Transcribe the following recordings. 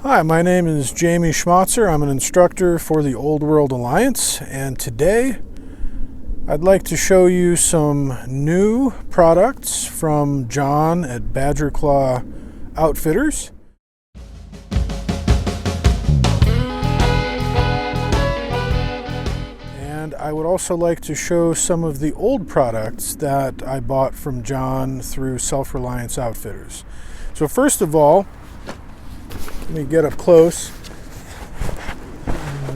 Hi, my name is Jamie Schmatzer. I'm an instructor for the Old World Alliance, and today I'd like to show you some new products from John at Badger Claw Outfitters. And I would also like to show some of the old products that I bought from John through Self-Reliance Outfitters. So first of all, let me get up close.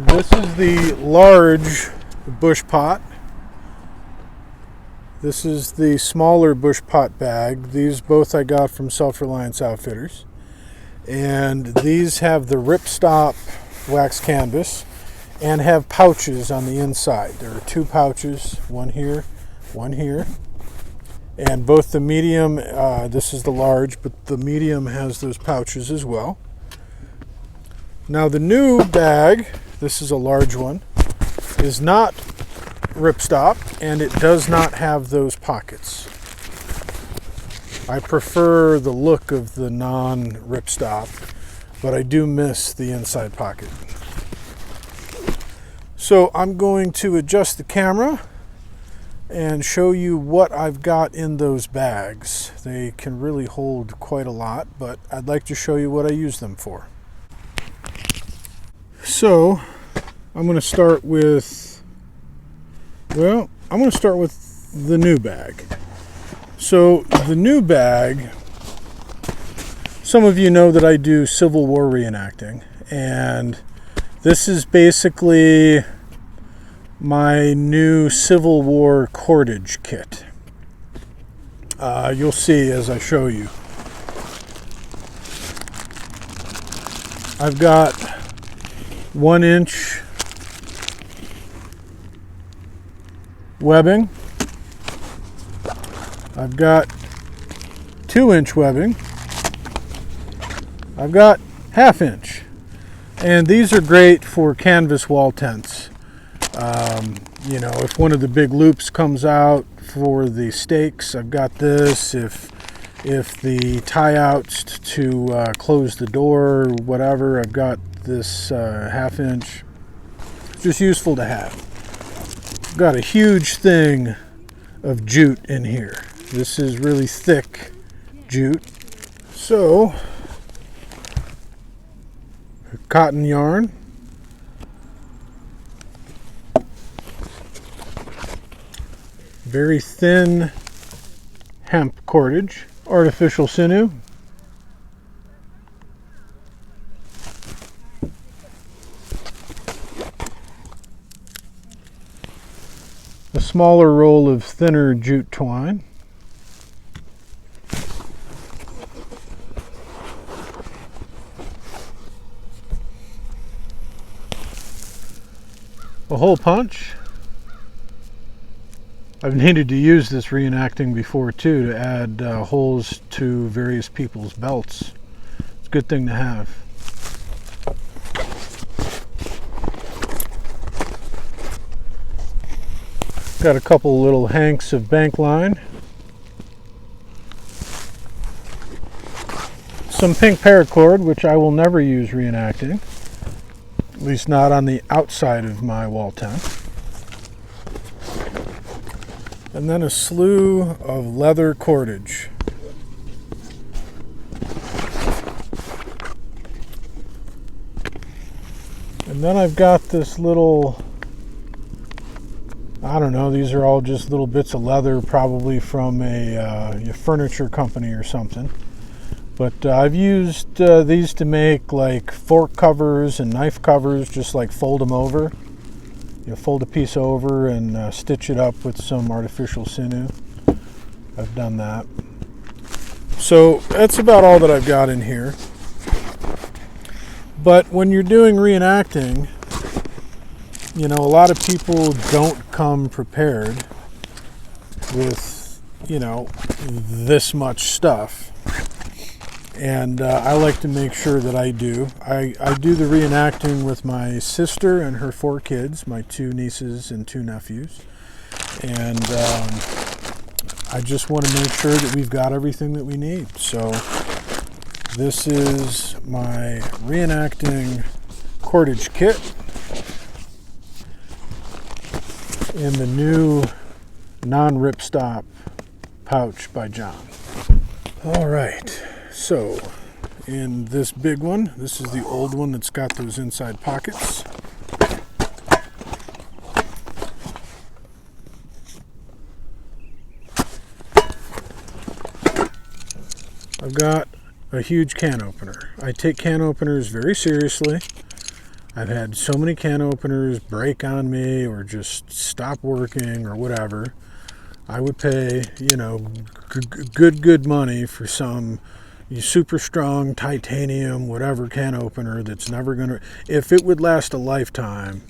This is the large bush pot. This is the smaller bush pot bag. These both I got from Self-Reliance Outfitters. And these have the ripstop wax canvas and have pouches on the inside. There are two pouches, one here, one here. And both the medium, this is the large, but the medium has those pouches as well. Now the new bag, this is a large one, is not ripstop and it does not have those pockets. I prefer the look of the non-ripstop, but I do miss the inside pocket. So I'm going to adjust the camera and show you what I've got in those bags. They can really hold quite a lot, but I'd like to show you what I use them for. So I'm going to start with, the new bag. So the new bag, some of you know that I do Civil War reenacting, and this is basically my new Civil War Cordage Kit. You'll see as I show you. I've got 1-inch webbing. I've got 2-inch webbing. I've got 1/2 inch. And these are great for canvas wall tents. You know, if one of the big loops comes out for the stakes, I've got this. If the tie-outs to close the door or whatever, I've got this 1/2 inch. Just useful to have. I've got a huge thing of jute in here. This is really thick jute. So, cotton yarn. Very thin hemp cordage. Artificial sinew. A smaller roll of thinner jute twine. A hole punch. I've needed to use this reenacting before too, to add holes to various people's belts. It's a good thing to have. Got a couple little hanks of bank line. Some pink paracord, which I will never use reenacting. At least not on the outside of my wall tent. And then a slew of leather cordage. And then I've got this little, I don't know, these are all just little bits of leather, probably from a furniture company or something. But I've used these to make like fork covers and knife covers, just like fold them over. You fold a piece over and stitch it up with some artificial sinew. I've done that. So that's about all that I've got in here. But when you're doing reenacting, you know, a lot of people don't come prepared with, you know, this much stuff. And I like to make sure that I do. I do the reenacting with my sister and her 4 kids, my 2 nieces and 2 nephews. And I just want to make sure that we've got everything that we need. So This is my reenacting Cordage Kit in the new non-ripstop pouch by John. All right, so in this big one, this is the old one that's got those inside pockets. I've got a huge can opener. I take can openers very seriously. I've had so many can openers break on me or just stop working or whatever. I would pay, good money for some super strong titanium, whatever can opener that's never gonna, if it would last a lifetime,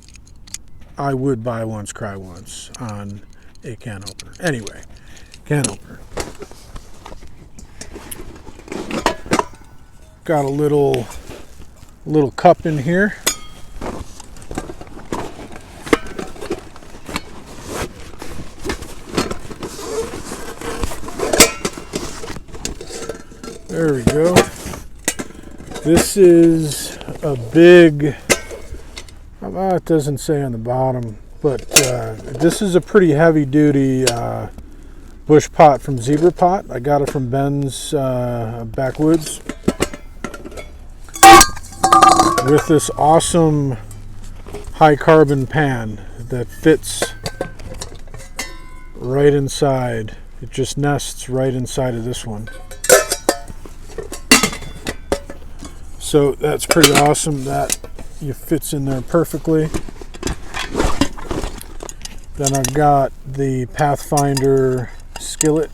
I would buy once, cry once on a can opener. Anyway, can opener. Got a little cup in here. There we go. This is a big, it doesn't say on the bottom, but this is a pretty heavy duty bush pot from Zebra Pot. I got it from Ben's backwoods. With this awesome high carbon pan that fits right inside. It just nests right inside of this one. So that's pretty awesome that it fits in there perfectly. Then I've got the Pathfinder skillet,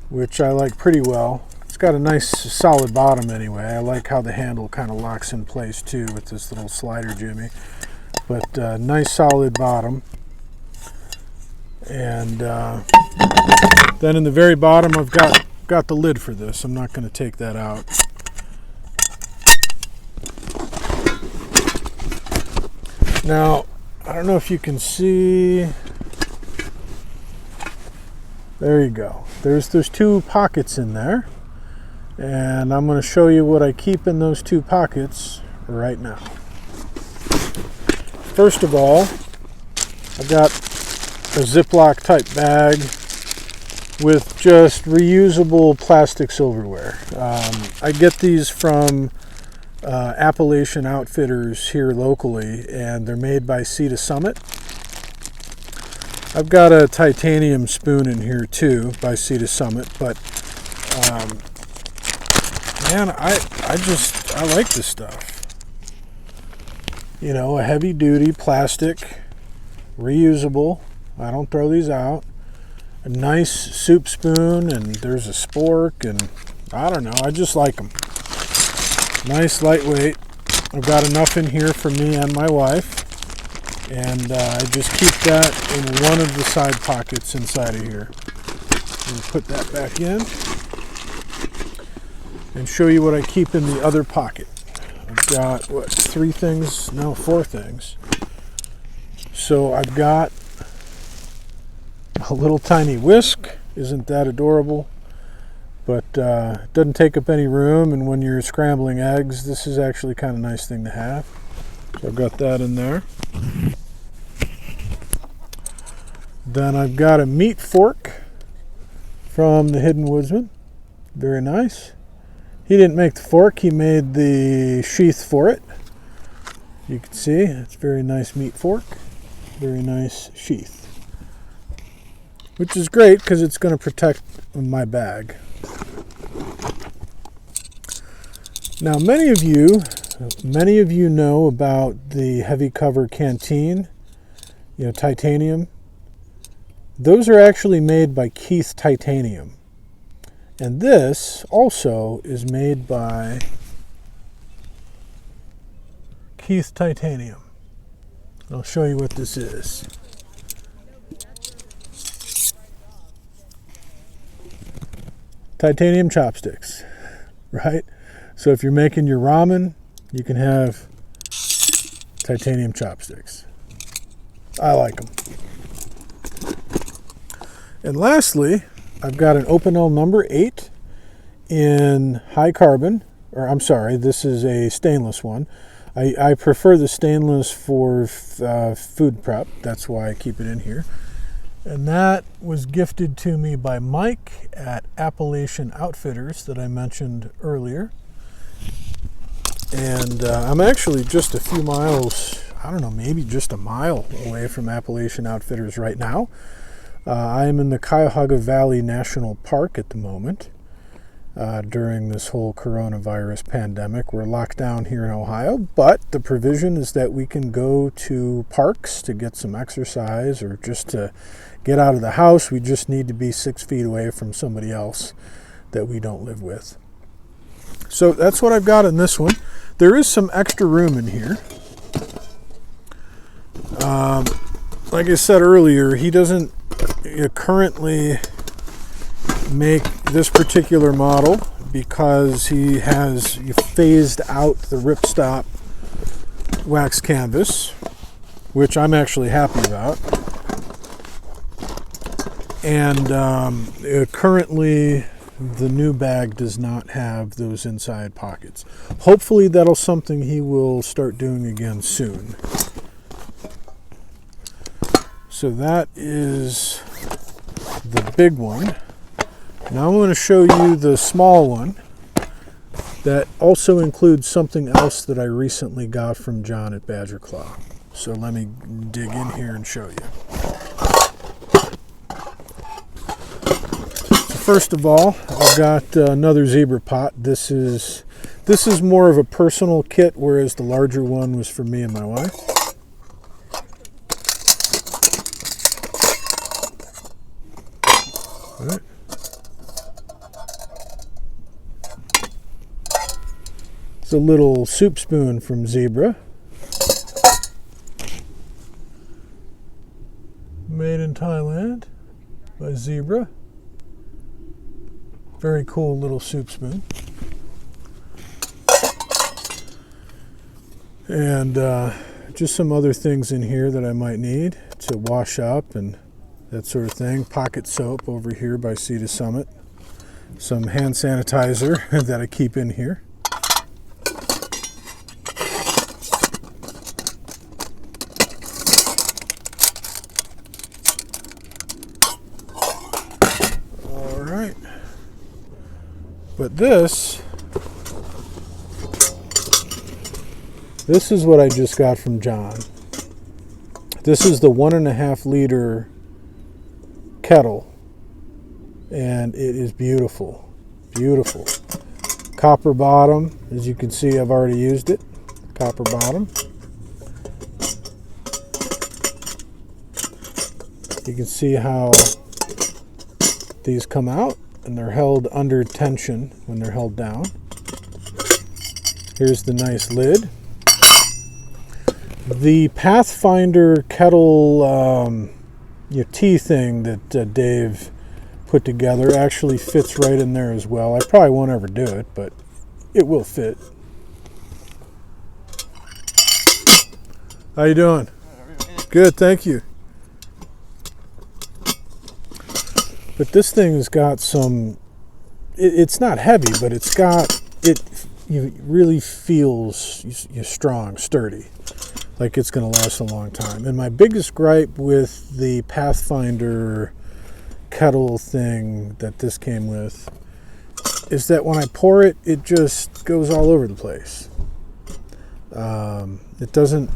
which I like pretty well. It's got a nice solid bottom anyway. I like how the handle kind of locks in place too with this little slider jimmy. But nice solid bottom. And then in the very bottom I've got the lid for this. I'm not going to take that out. Now, I don't know if you can see. There you go. There's two pockets in there. And I'm going to show you what I keep in those two pockets right now. First of all, I've got a Ziploc type bag with just reusable plastic silverware. I get these from Appalachian Outfitters here locally, and they're made by Sea to Summit. I've got a titanium spoon in here too by Sea to Summit, but man, I like this stuff. A heavy duty plastic, reusable. I don't throw these out. A nice soup spoon, and there's a spork, and I don't know, I just like them. Nice, lightweight. I've got enough in here for me and my wife, and I just keep that in one of the side pockets inside of here. I'm going to put that back in and show you what I keep in the other pocket. I've got, four things. So I've got a little tiny whisk. Isn't that adorable? But it doesn't take up any room, and when you're scrambling eggs, this is actually kind of a nice thing to have. So I've got that in there. Then I've got a meat fork from the Hidden Woodsman. Very nice. He didn't make the fork, he made the sheath for it. You can see it's a very nice meat fork. Very nice sheath. Which is great because it's going to protect my bag. Now, many of you know about the heavy cover canteen, titanium. Those are actually made by Keith Titanium. And this also is made by Keith Titanium. I'll show you what this is. Titanium chopsticks, right? So if you're making your ramen, you can have titanium chopsticks. I like them. And lastly, I've got an Opinel number 8 in high carbon, or I'm sorry, this is a stainless one. I prefer the stainless for food prep. That's why I keep it in here. And that was gifted to me by Mike at Appalachian Outfitters that I mentioned earlier. And I'm actually just a few miles, I don't know, maybe just a mile away from Appalachian Outfitters right now. I am in the Cuyahoga Valley National Park at the moment. During this whole coronavirus pandemic, we're locked down here in Ohio, but the provision is that we can go to parks to get some exercise or just to get out of the house. We just need to be 6 feet away from somebody else that we don't live with. So that's what I've got in this one. There is some extra room in here. Like I said earlier, he doesn't currently make this particular model because he has phased out the ripstop wax canvas, which I'm actually happy about. And currently the new bag does not have those inside pockets. Hopefully that'll something he will start doing again soon. So that is the big one. Now I'm going to show you the small one that also includes something else that I recently got from John at Badger Claw. So let me dig in here and show you. So first of all, I've got another zebra pot. This is more of a personal kit, whereas the larger one was for me and my wife. All right. A little soup spoon from Zebra, made in Thailand by Zebra. Very cool little soup spoon. And just some other things in here that I might need to wash up and that sort of thing. Pocket soap over here by Sea to Summit. Some hand sanitizer that I keep in here. But this is what I just got from John. This is the 1.5 liter kettle, and it is beautiful, beautiful. Copper bottom, as you can see, I've already used it. Copper bottom. You can see how these come out. And they're held under tension when they're held down. Here's the nice lid. The Pathfinder kettle tea thing that Dave put together actually fits right in there as well. I probably won't ever do it, but it will fit. How you doing? Good, thank you. But this thing's got some, it's not heavy, but it's got, you really feels you're strong, sturdy, like it's going to last a long time. And my biggest gripe with the Pathfinder kettle thing that this came with is that when I pour it, it just goes all over the place. It doesn't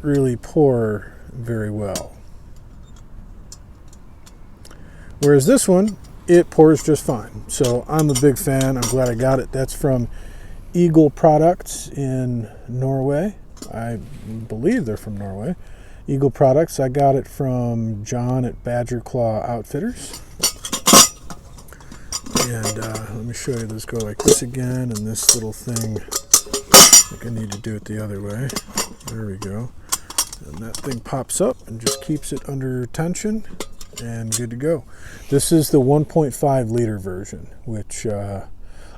really pour very well. Whereas this one, it pours just fine. So I'm a big fan. I'm glad I got it. That's from Eagle Products in Norway. I believe they're from Norway. Eagle Products. I got it from John at Badger Claw Outfitters. And let me show you this. Go like this again, and this little thing. I think I need to do it the other way. There we go. And that thing pops up and just keeps it under tension. And good to go. This is the 1.5 liter version, which I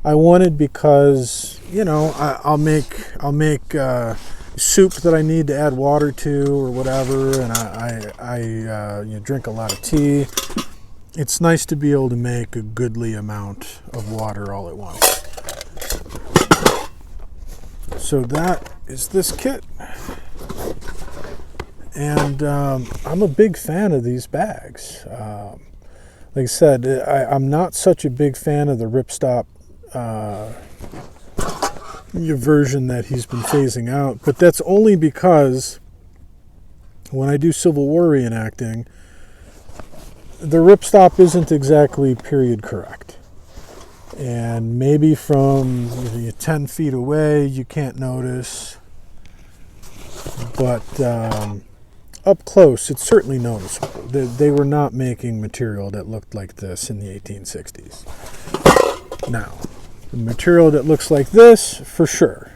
wanted because, you know, I'll make soup that I need to add water to or whatever, and I drink a lot of tea, it's nice to be able to make a goodly amount of water all at once. So that is this kit. And I'm a big fan of these bags. Like I said, I'm not such a big fan of the ripstop version that he's been phasing out, but that's only because when I do Civil War reenacting, the ripstop isn't exactly period correct. And maybe from 10 feet away you can't notice, but up close it's certainly noticeable. They were not making material that looked like this in the 1860s. Now, the material that looks like this, for sure.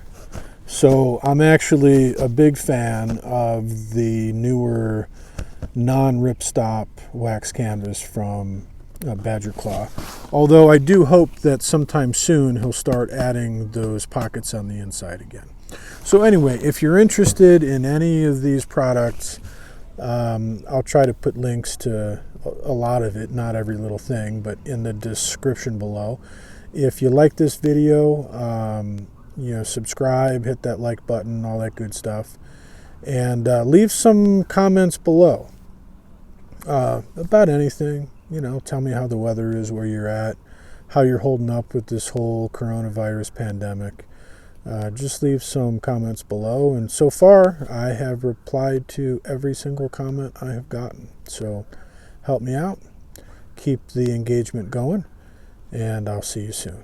So I'm actually a big fan of the newer non-ripstop wax canvas from Badger Claw. Although I do hope that sometime soon he'll start adding those pockets on the inside again. So anyway, if you're interested in any of these products, I'll try to put links to a lot of it, not every little thing, but in the description below. If you like this video, subscribe, hit that like button, all that good stuff. And leave some comments below about anything. Tell me how the weather is where you're at, how you're holding up with this whole coronavirus pandemic. Just leave some comments below, and so far I have replied to every single comment I have gotten. So help me out, keep the engagement going, and I'll see you soon.